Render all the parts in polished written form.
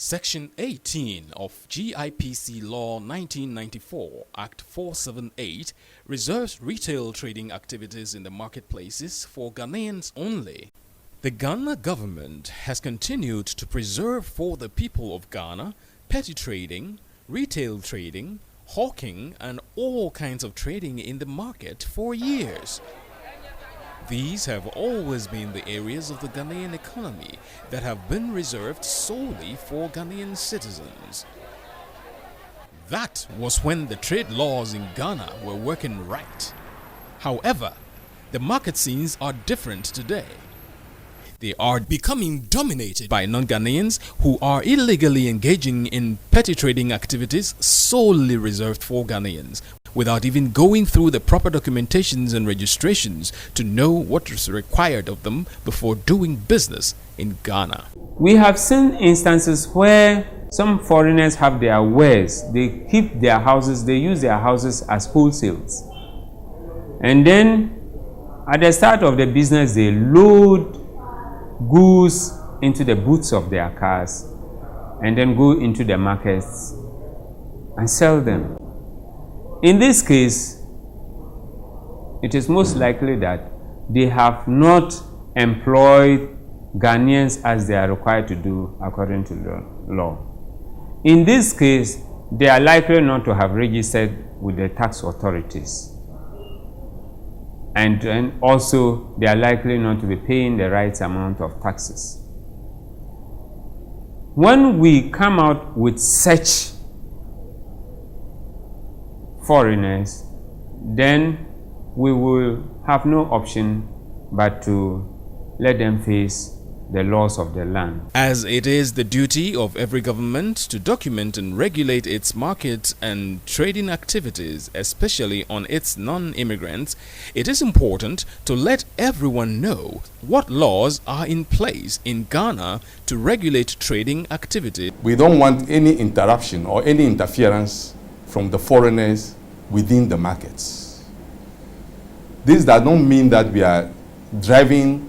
Section 18 of GIPC Law 1994, Act 478, reserves retail trading activities in the marketplaces for Ghanaians only. The Ghana government has continued to preserve for the people of Ghana petty trading, retail trading, hawking, and all kinds of trading in the market for years. These have always been the areas of the Ghanaian economy that have been reserved solely for Ghanaian citizens. That was when the trade laws in Ghana were working right. However, the market scenes are different today. They are becoming dominated by non-Ghanaians who are illegally engaging in petty trading activities solely reserved for Ghanaians, without even going through the proper documentations and registrations to know what is required of them before doing business in Ghana. We have seen instances where some foreigners have their wares, they keep their houses, they use their houses as wholesales. And then at the start of the business, they load goods into the boots of their cars and then go into the markets and sell them. In this case, it is most likely that they have not employed Ghanaians as they are required to do according to the law. In this case, they are likely not to have registered with the tax authorities. And then also, they are likely not to be paying the right amount of taxes. When we come out with such foreigners, then we will have no option but to let them face the laws of the land. As it is the duty of every government to document and regulate its market and trading activities, especially on its non-immigrants, it is important to let everyone know what laws are in place in Ghana to regulate trading activity. We don't want any interruption or any interference from the foreigners within the markets. This does not mean that we are driving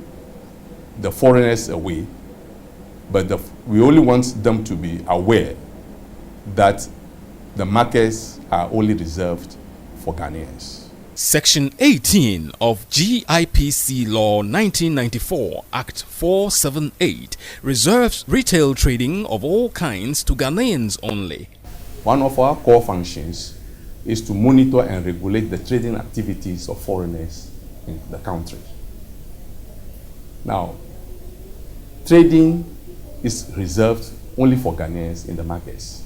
the foreigners away, but we only want them to be aware that the markets are only reserved for Ghanaians. Section 18 of GIPC Law 1994, Act 478, reserves retail trading of all kinds to Ghanaians only. One of our core functions is to monitor and regulate the trading activities of foreigners in the country. Now, trading is reserved only for Ghanaians in the markets.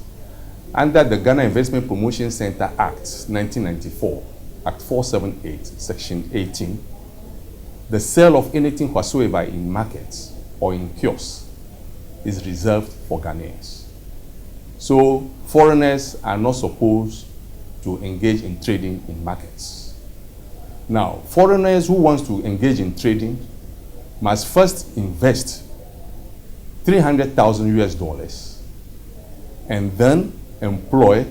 Under the Ghana Investment Promotion Center Act 1994, Act 478, Section 18, the sale of anything whatsoever in markets or in kiosks is reserved for Ghanaians. So foreigners are not supposed to engage in trading in markets. Now, foreigners who want to engage in trading must first invest $300,000 US and then employ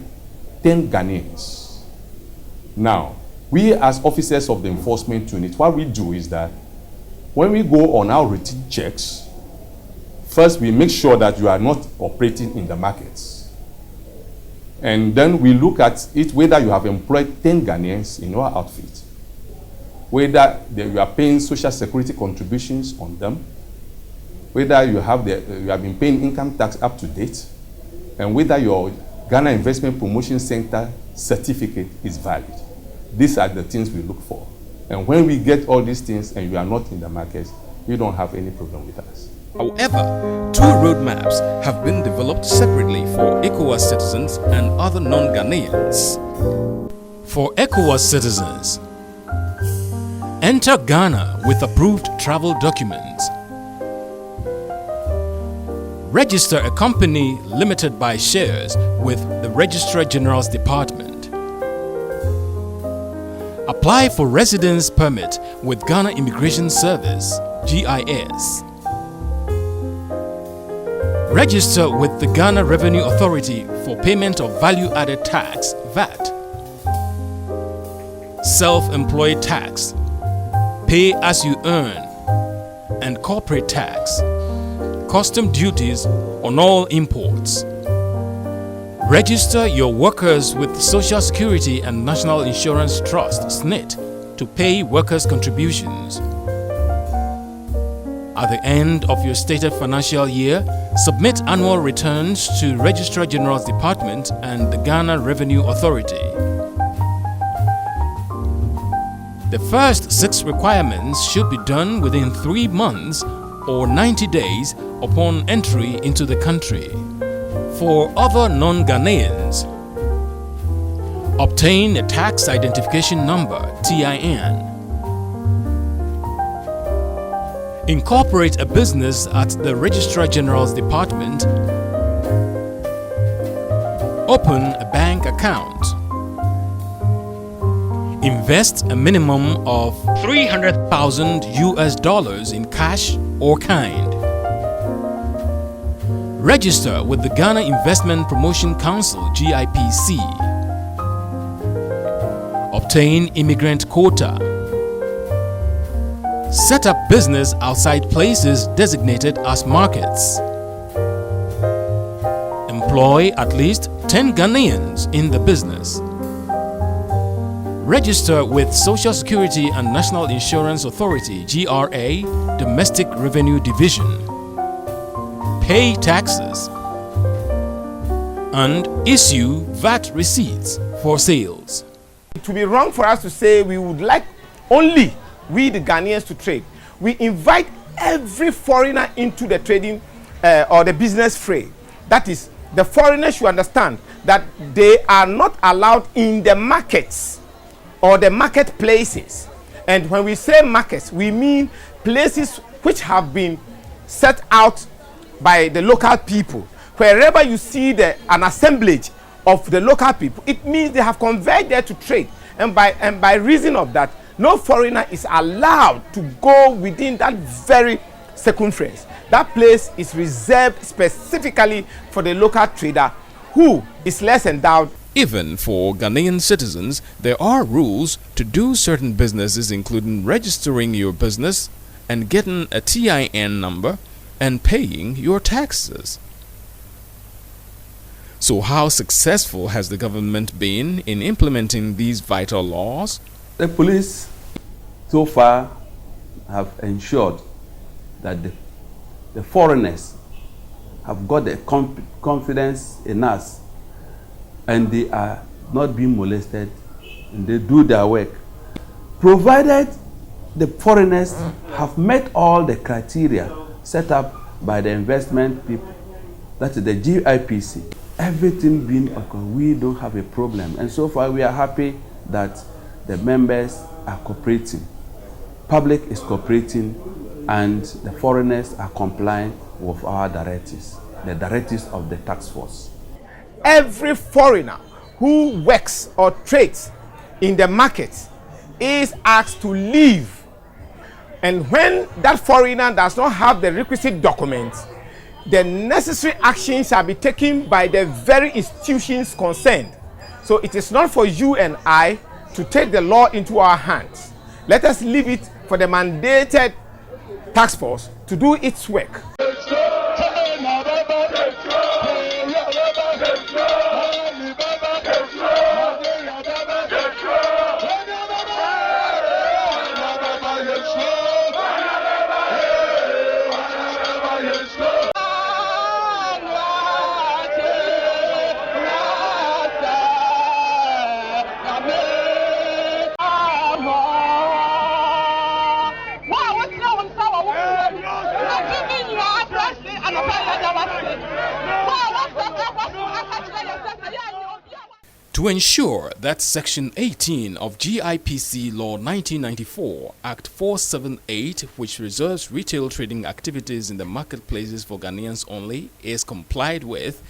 10 Ghanaians. Now, we as officers of the enforcement unit, what we do is that when we go on our routine checks, first we make sure that you are not operating in the markets. And then we look at it whether you have employed 10 Ghanaians in your outfit, whether you are paying social security contributions on them, whether you have been paying income tax up to date, and whether your Ghana Investment Promotion Center certificate is valid. These are the things we look for. And when we get all these things and you are not in the markets, you don't have any problem with us. However, two roadmaps have been developed separately for ECOWAS citizens and other non-Ghanaians. For ECOWAS citizens, enter Ghana with approved travel documents. Register a company limited by shares with the Registrar General's Department. Apply for residence permit with Ghana Immigration Service, GIS. Register with the Ghana Revenue Authority for payment of value-added tax, VAT. Self-employed tax, pay as you earn, and corporate tax. custom duties on all imports. Register your workers with Social Security and National Insurance Trust (SNIT) to pay workers' contributions. At the end of your stated financial year, submit annual returns to Registrar General's Department and the Ghana Revenue Authority. The first 6 requirements should be done within 3 months or 90 days upon entry into the country. For other non-Ghanaians, obtain a tax identification number (TIN). Incorporate a business at the Registrar General's Department. Open a bank account. Invest a minimum of $300,000 in cash or kind. Register with the Ghana Investment Promotion Council (GIPC). Obtain immigrant quota. Set up business outside places designated as markets. Employ at least 10 Ghanaians in the business. Register with Social Security and National Insurance Authority (GRA) Domestic Revenue Division. Pay taxes and issue VAT receipts for sales. It would be wrong for us to say we would like only we the Ghanaians to trade. We invite every foreigner into the trading or the business fray. That is, the foreigners should understand that they are not allowed in the markets or the marketplaces. And when we say markets, we mean places which have been set out by the local people. Wherever you see an assemblage of the local people, it means they have converged there to trade. And by reason of that, no foreigner is allowed to go within that very circumference. That place is reserved specifically for the local trader who is less endowed. Even for Ghanaian citizens, there are rules to do certain businesses, including registering your business and getting a TIN number and paying your taxes. So how successful has the government been in implementing these vital laws? The police so far have ensured that the foreigners have got the confidence in us and they are not being molested and they do their work, provided the foreigners have met all the criteria set up by the investment people, that is the GIPC. Everything being okay, we don't have a problem, and so far we are happy that the members are cooperating, public is cooperating, and the foreigners are complying with our directives, the directives of the task force. Every foreigner who works or trades in the market is asked to leave. And when that foreigner does not have the requisite documents, the necessary action shall be taken by the very institutions concerned. So it is not for you and I to take the law into our hands. Let us leave it for the mandated task force to do its work. To ensure that Section 18 of GIPC Law 1994, Act 478, which reserves retail trading activities in the marketplaces for Ghanaians only, is complied with,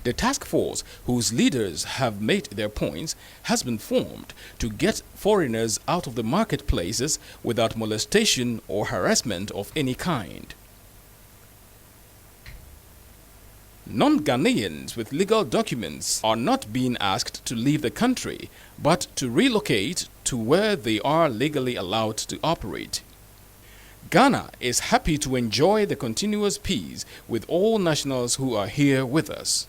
the task force, whose leaders have made their points, has been formed to get foreigners out of the marketplaces without molestation or harassment of any kind. Non-Ghanaians with legal documents are not being asked to leave the country, but to relocate to where they are legally allowed to operate. Ghana is happy to enjoy the continuous peace with all nationals who are here with us.